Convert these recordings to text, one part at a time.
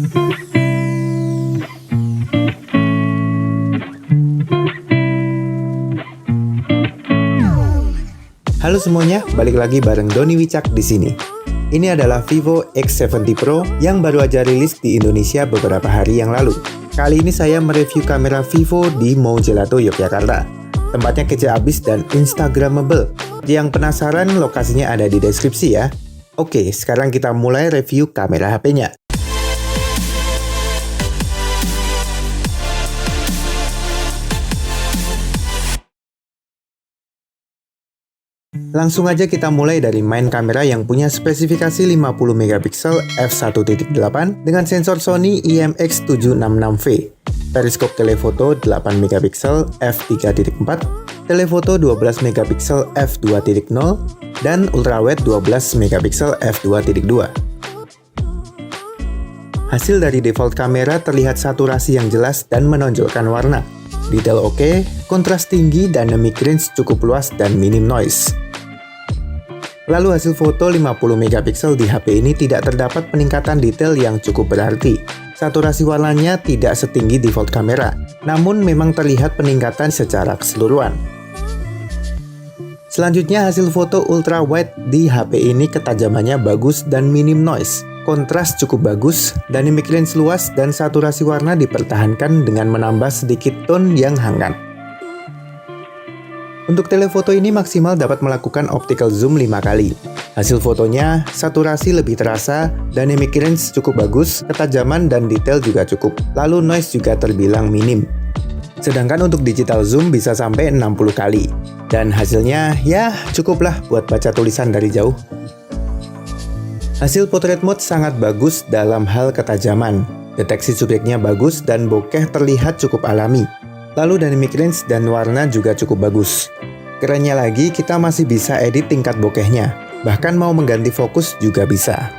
Halo semuanya, balik lagi bareng Doni Wicak di sini. Ini adalah Vivo X70 Pro yang baru aja rilis di Indonesia beberapa hari yang lalu. Kali ini saya mereview kamera Vivo di Mau Gelato, Yogyakarta. Tempatnya kece abis dan instagramable. Yang penasaran, lokasinya ada di deskripsi ya. Oke, sekarang kita mulai review kamera HP-nya. Langsung aja kita mulai dari main kamera yang punya spesifikasi 50 megapiksel f1.8 dengan sensor Sony IMX766V, periskop telefoto 8 megapiksel f3.4, telefoto 12 megapiksel f2.0, dan ultrawide 12 megapiksel f2.2. Hasil dari default kamera terlihat saturasi yang jelas dan menonjolkan warna. Detail oke, kontras tinggi, dynamic range cukup luas, dan minim noise. Lalu hasil foto 50 megapiksel di HP ini tidak terdapat peningkatan detail yang cukup berarti. Saturasi warnanya tidak setinggi default kamera, namun memang terlihat peningkatan secara keseluruhan. Selanjutnya hasil foto ultra wide di HP ini ketajamannya bagus dan minim noise. Kontras cukup bagus, dynamic range luas, dan saturasi warna dipertahankan dengan menambah sedikit tone yang hangat. Untuk telefoto ini maksimal dapat melakukan optical zoom 5 kali. Hasil fotonya, saturasi lebih terasa, dynamic range cukup bagus, ketajaman dan detail juga cukup, lalu noise juga terbilang minim. Sedangkan untuk digital zoom bisa sampai 60 kali. Dan hasilnya ya cukuplah buat baca tulisan dari jauh. Hasil portrait mode sangat bagus dalam hal ketajaman. Deteksi subjeknya bagus dan bokeh terlihat cukup alami. Lalu dynamic range dan warna juga cukup bagus. Kerennya lagi, kita masih bisa edit tingkat bokehnya. Bahkan mau mengganti fokus juga bisa.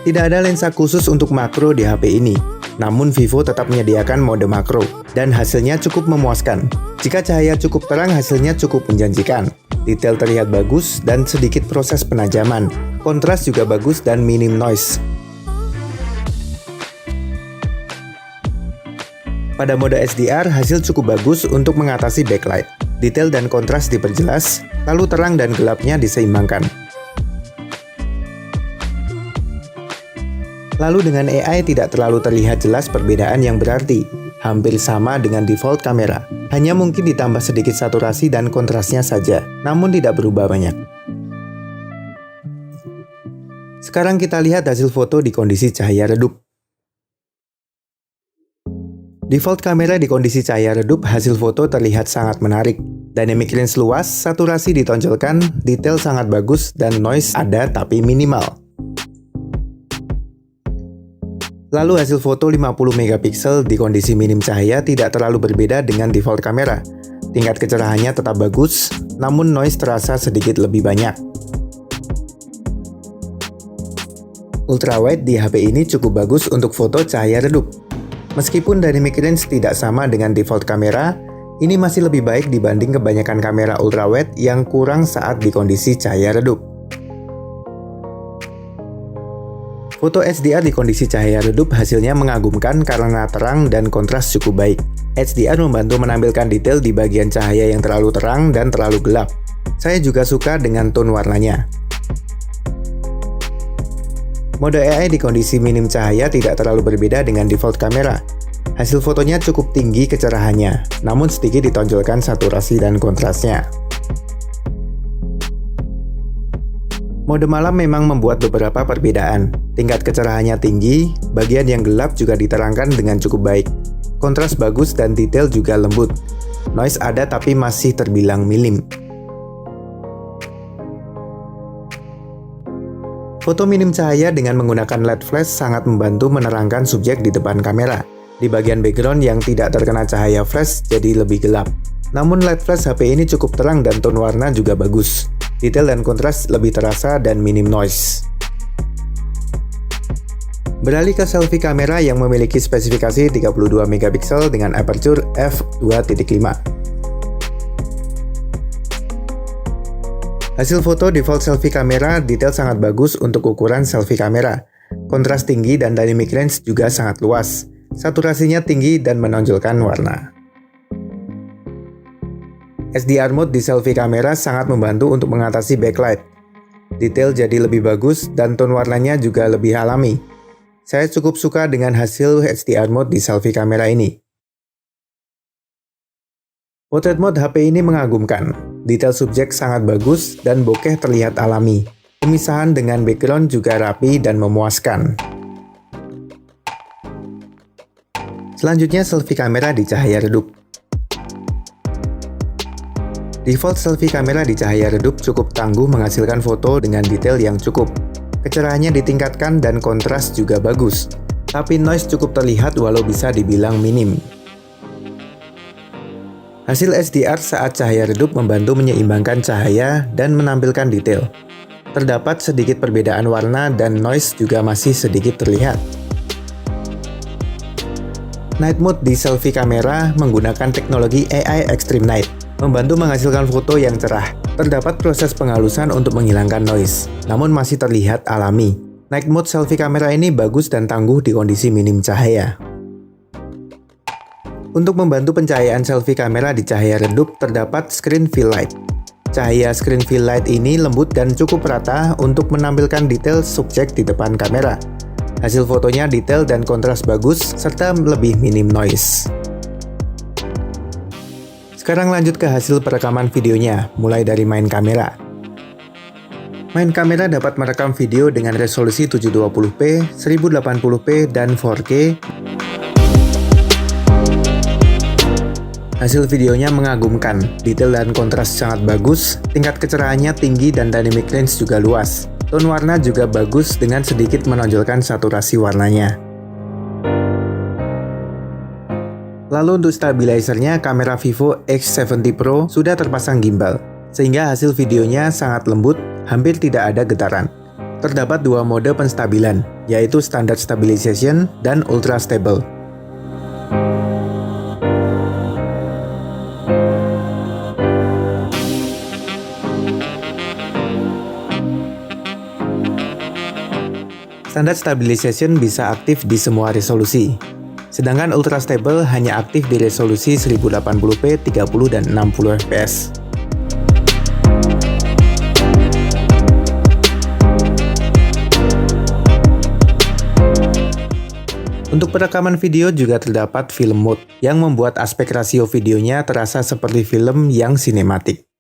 Tidak ada lensa khusus untuk makro di HP ini. Namun Vivo tetap menyediakan mode makro. Dan hasilnya cukup memuaskan. Jika cahaya cukup terang, hasilnya cukup menjanjikan. Detail terlihat bagus dan sedikit proses penajaman. Kontras juga bagus dan minim noise. Pada mode SDR, hasil cukup bagus untuk mengatasi backlight. Detail dan kontras diperjelas, lalu terang dan gelapnya diseimbangkan. Lalu dengan AI tidak terlalu terlihat jelas perbedaan yang berarti. Hampir sama dengan default kamera. Hanya mungkin ditambah sedikit saturasi dan kontrasnya saja, namun tidak berubah banyak. Sekarang kita lihat hasil foto di kondisi cahaya redup. Default kamera di kondisi cahaya redup, hasil foto terlihat sangat menarik. Dynamic range luas, saturasi ditonjolkan, detail sangat bagus, dan noise ada tapi minimal. Lalu hasil foto 50 megapiksel di kondisi minim cahaya tidak terlalu berbeda dengan default kamera. Tingkat kecerahannya tetap bagus, namun noise terasa sedikit lebih banyak. Ultrawide di HP ini cukup bagus untuk foto cahaya redup. Meskipun dynamic range tidak sama dengan default kamera, ini masih lebih baik dibanding kebanyakan kamera ultrawide yang kurang saat di kondisi cahaya redup. Foto SDR di kondisi cahaya redup hasilnya mengagumkan karena terang dan kontras cukup baik. HDR membantu menampilkan detail di bagian cahaya yang terlalu terang dan terlalu gelap. Saya juga suka dengan tone warnanya. Mode AI di kondisi minim cahaya tidak terlalu berbeda dengan default kamera. Hasil fotonya cukup tinggi kecerahannya, namun sedikit ditonjolkan saturasi dan kontrasnya. Mode malam memang membuat beberapa perbedaan. Tingkat kecerahannya tinggi, bagian yang gelap juga diterangkan dengan cukup baik. Kontras bagus dan detail juga lembut. Noise ada tapi masih terbilang minim. Foto minim cahaya dengan menggunakan LED flash sangat membantu menerangkan subjek di depan kamera. Di bagian background yang tidak terkena cahaya flash jadi lebih gelap. Namun LED flash HP ini cukup terang dan tone warna juga bagus. Detail dan kontras lebih terasa dan minim noise. Beralih ke selfie kamera yang memiliki spesifikasi 32 megapiksel dengan aperture f2.5. Hasil foto default selfie kamera detail sangat bagus untuk ukuran selfie kamera. Kontras tinggi dan dynamic range juga sangat luas. Saturasinya tinggi dan menonjolkan warna. SDR mode di selfie kamera sangat membantu untuk mengatasi backlight. Detail jadi lebih bagus dan tone warnanya juga lebih alami. Saya cukup suka dengan hasil HDR mode di selfie kamera ini. Portrait mode HP ini mengagumkan. Detail subjek sangat bagus dan bokeh terlihat alami. Pemisahan dengan background juga rapi dan memuaskan. Selanjutnya selfie kamera di cahaya redup. Default selfie kamera di cahaya redup cukup tangguh menghasilkan foto dengan detail yang cukup. Kecerahannya ditingkatkan dan kontras juga bagus. Tapi noise cukup terlihat walau bisa dibilang minim. Hasil SDR saat cahaya redup membantu menyeimbangkan cahaya dan menampilkan detail. Terdapat sedikit perbedaan warna dan noise juga masih sedikit terlihat. Night mode di selfie kamera menggunakan teknologi AI Extreme Night, membantu menghasilkan foto yang cerah. Terdapat proses penghalusan untuk menghilangkan noise, namun masih terlihat alami. Night mode selfie kamera ini bagus dan tangguh di kondisi minim cahaya. Untuk membantu pencahayaan selfie kamera di cahaya redup, terdapat screen fill light. Cahaya screen fill light ini lembut dan cukup rata untuk menampilkan detail subjek di depan kamera. Hasil fotonya detail dan kontras bagus, serta lebih minim noise. Sekarang lanjut ke hasil perekaman videonya, mulai dari main kamera. Main kamera dapat merekam video dengan resolusi 720p, 1080p, dan 4K. Hasil videonya mengagumkan, detail dan kontras sangat bagus, tingkat kecerahannya tinggi dan dynamic range juga luas. Tone warna juga bagus dengan sedikit menonjolkan saturasi warnanya. Lalu untuk stabilizernya, kamera Vivo X70 Pro sudah terpasang gimbal, sehingga hasil videonya sangat lembut, hampir tidak ada getaran. Terdapat dua mode penstabilan, yaitu Standard Stabilization dan Ultra Stable. Standard Stabilization bisa aktif di semua resolusi, sedangkan Ultra Stable hanya aktif di resolusi 1080p, 30 dan 60 fps. Untuk perekaman video juga terdapat film mode, yang membuat aspek rasio videonya terasa seperti film yang sinematik.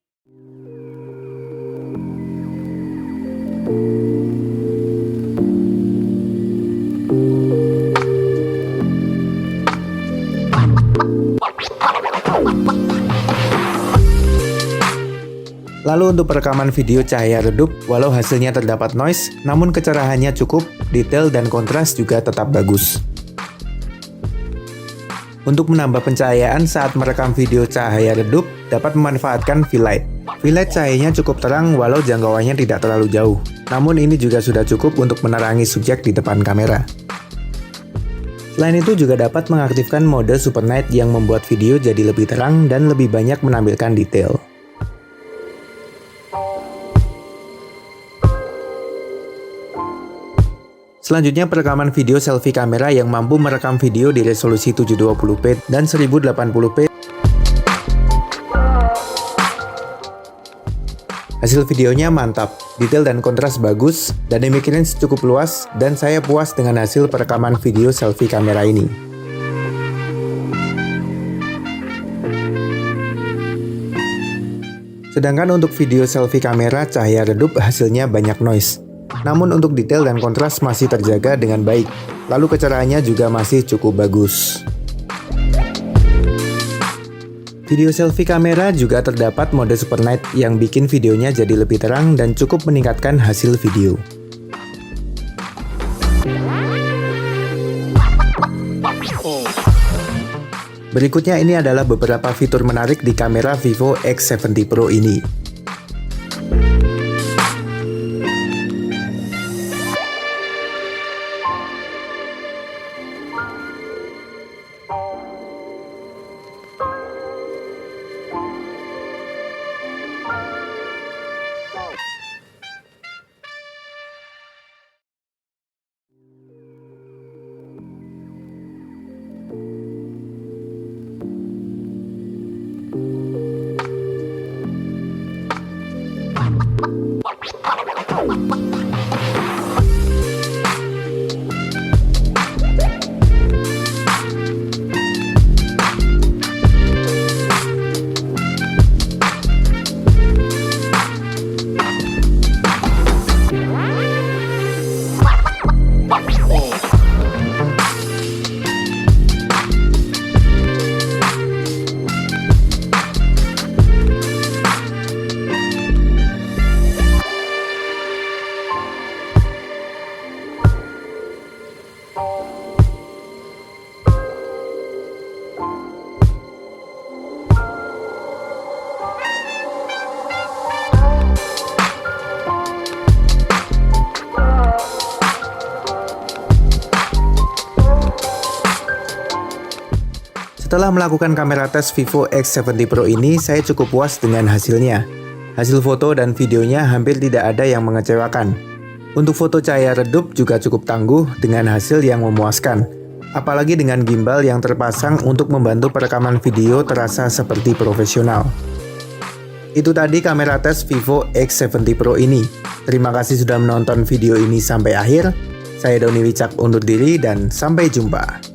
Lalu untuk perekaman video cahaya redup, walau hasilnya terdapat noise, namun kecerahannya cukup, detail dan kontras juga tetap bagus. Untuk menambah pencahayaan saat merekam video cahaya redup, dapat memanfaatkan fill light. Fill light cahayanya cukup terang walau jangkauannya tidak terlalu jauh, namun ini juga sudah cukup untuk menerangi subjek di depan kamera. Selain itu juga dapat mengaktifkan mode Super Night yang membuat video jadi lebih terang dan lebih banyak menampilkan detail. Selanjutnya perekaman video selfie kamera yang mampu merekam video di resolusi 720p dan 1080p. Hasil videonya mantap, detail dan kontras bagus, dynamic range cukup luas, dan saya puas dengan hasil perekaman video selfie kamera ini. Sedangkan untuk video selfie kamera cahaya redup hasilnya banyak noise. Namun untuk detail dan kontras masih terjaga dengan baik, lalu kecerahannya juga masih cukup bagus. Video selfie kamera juga terdapat mode Super Night yang bikin videonya jadi lebih terang dan cukup meningkatkan hasil video. Berikutnya ini adalah beberapa fitur menarik di kamera Vivo X70 Pro ini. Setelah melakukan kamera tes Vivo X70 Pro ini, saya cukup puas dengan hasilnya. Hasil foto dan videonya hampir tidak ada yang mengecewakan. Untuk foto cahaya redup juga cukup tangguh dengan hasil yang memuaskan. Apalagi dengan gimbal yang terpasang untuk membantu perekaman video terasa seperti profesional. Itu tadi kamera tes Vivo X70 Pro ini. Terima kasih sudah menonton video ini sampai akhir. Saya Doni Wicak undur diri dan sampai jumpa.